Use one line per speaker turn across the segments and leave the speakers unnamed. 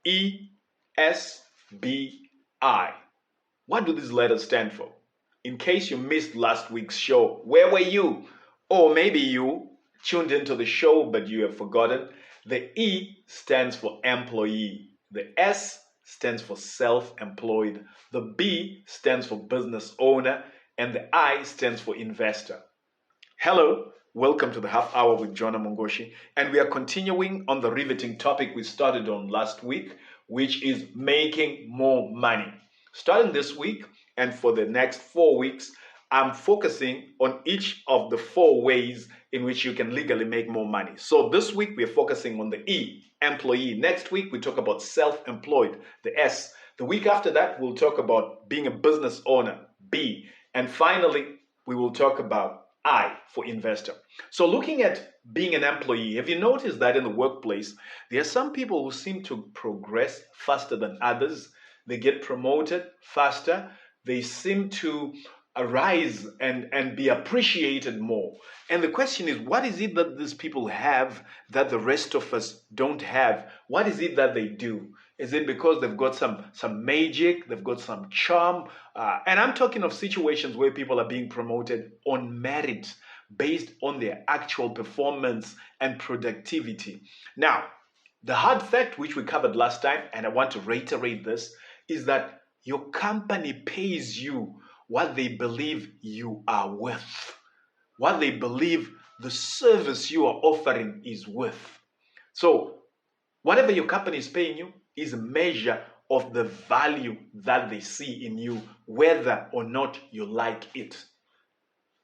ESBI. What do these letters stand for? In case you missed last week's show, where were you? Or maybe you tuned into the show but you have forgotten. The E stands for employee. The S stands for self-employed. The B stands for business owner. And the I stands for investor. Hello, welcome to the Half Hour with John Amongoshi. And we are continuing on the riveting topic we started on last week, which is making more money. Starting this week and for the next 4 weeks, I'm focusing on each of the 4 ways in which you can legally make more money. So this week, we're focusing on the E, employee. Next week, we talk about self-employed, the S. The week after that, we'll talk about being a business owner, B. And finally, we will talk about I for investor. So looking at being an employee, have you noticed that in the workplace, there are some people who seem to progress faster than others? They get promoted faster. They seem to arise and be appreciated more. And the question is, what is it that these people have that the rest of us don't have? What is it that they do? Is it because they've got some magic, they've got some charm? And I'm talking of situations where people are being promoted on merit based on their actual performance and productivity. Now, the hard fact which we covered last time, and I want to reiterate this, is that your company pays you what they believe you are worth, what they believe the service you are offering is worth. So whatever your company is paying you is a measure of the value that they see in you, whether or not you like it.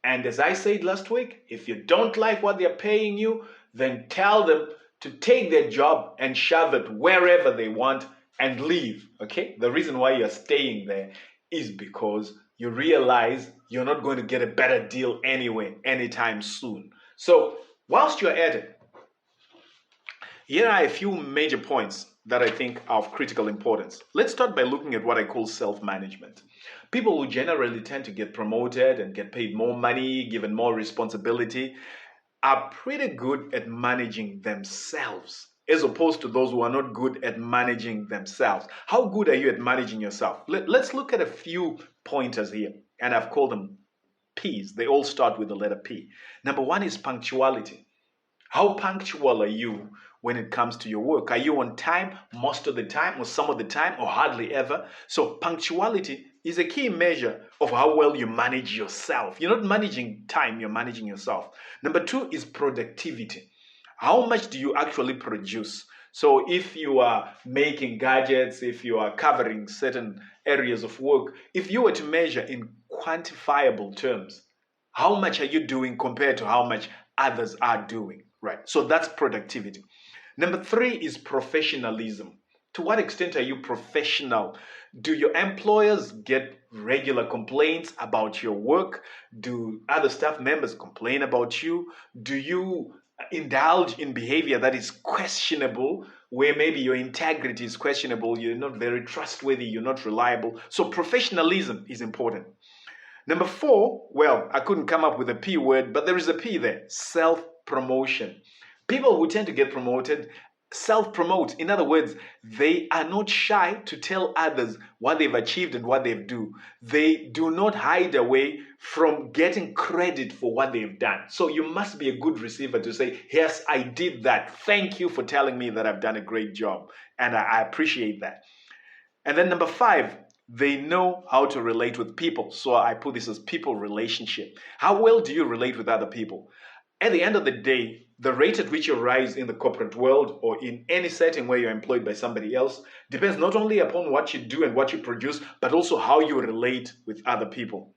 And as I said last week, if you don't like what they're paying you, then tell them to take their job and shove it wherever they want and leave, okay? The reason why you're staying there is because you realize you're not going to get a better deal anyway, anytime soon. So whilst you're at it, here are a few major points that I think are of critical importance. Let's start by looking at what I call self-management. People who generally tend to get promoted and get paid more money, given more responsibility, are pretty good at managing themselves, as opposed to those who are not good at managing themselves. How good are you at managing yourself? Let's look at a few pointers here, and I've called them P's. They all start with the letter P. Number one is punctuality. How punctual are you when it comes to your work? Are you on time most of the time, or some of the time, or hardly ever? So punctuality is a key measure of how well you manage yourself. You're not managing time, you're managing yourself. Number two is productivity. How much do you actually produce? So if you are making gadgets, if you are covering certain areas of work, if you were to measure in quantifiable terms, how much are you doing compared to how much others are doing, right? So that's productivity. Number three is professionalism. To what extent are you professional? Do your employers get regular complaints about your work? Do other staff members complain about you? Do you indulge in behavior that is questionable, where maybe your integrity is questionable, you're not very trustworthy, you're not reliable? So professionalism is important. Number four, well, I couldn't come up with a P word, but there is a P there, self-promotion. People who tend to get promoted self-promote. In other words, they are not shy to tell others what they've achieved and what they do. They do not hide away from getting credit for what they've done. So you must be a good receiver to say, yes, I did that. Thank you for telling me that I've done a great job. And I appreciate that. And then number five, they know how to relate with people. So I put this as people relationship. How well do you relate with other people? At the end of the day, the rate at which you rise in the corporate world or in any setting where you're employed by somebody else depends not only upon what you do and what you produce, but also how you relate with other people.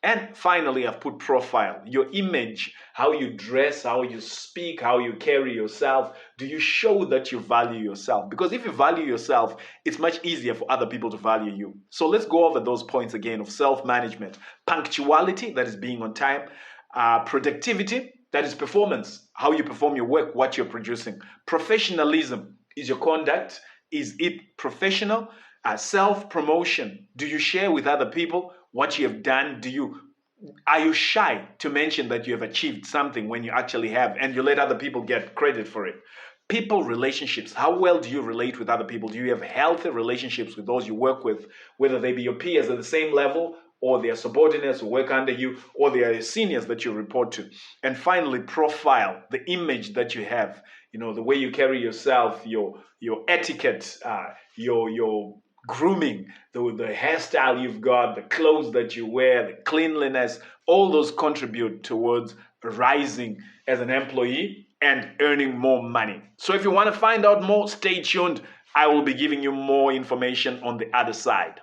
And finally, I've put profile, your image, how you dress, how you speak, how you carry yourself. Do you show that you value yourself? Because if you value yourself, it's much easier for other people to value you. So let's go over those points again of self-management. Punctuality, that is being on time. Productivity, that is performance, how you perform your work, what you're producing. Professionalism is your conduct. Is it professional? Self-promotion, do you share with other people what you have done? Are you shy to mention that you have achieved something when you actually have, and you let other people get credit for it? People relationships. How well do you relate with other people? Do you have healthy relationships with those you work with, whether they be your peers at the same level, or they are subordinates who work under you, or they are seniors that you report to? And finally, profile, the image that you have, the way you carry yourself, your etiquette, your grooming, the hairstyle you've got, the clothes that you wear, the cleanliness, all those contribute towards rising as an employee and earning more money. So if you want to find out more, stay tuned. I will be giving you more information on the other side.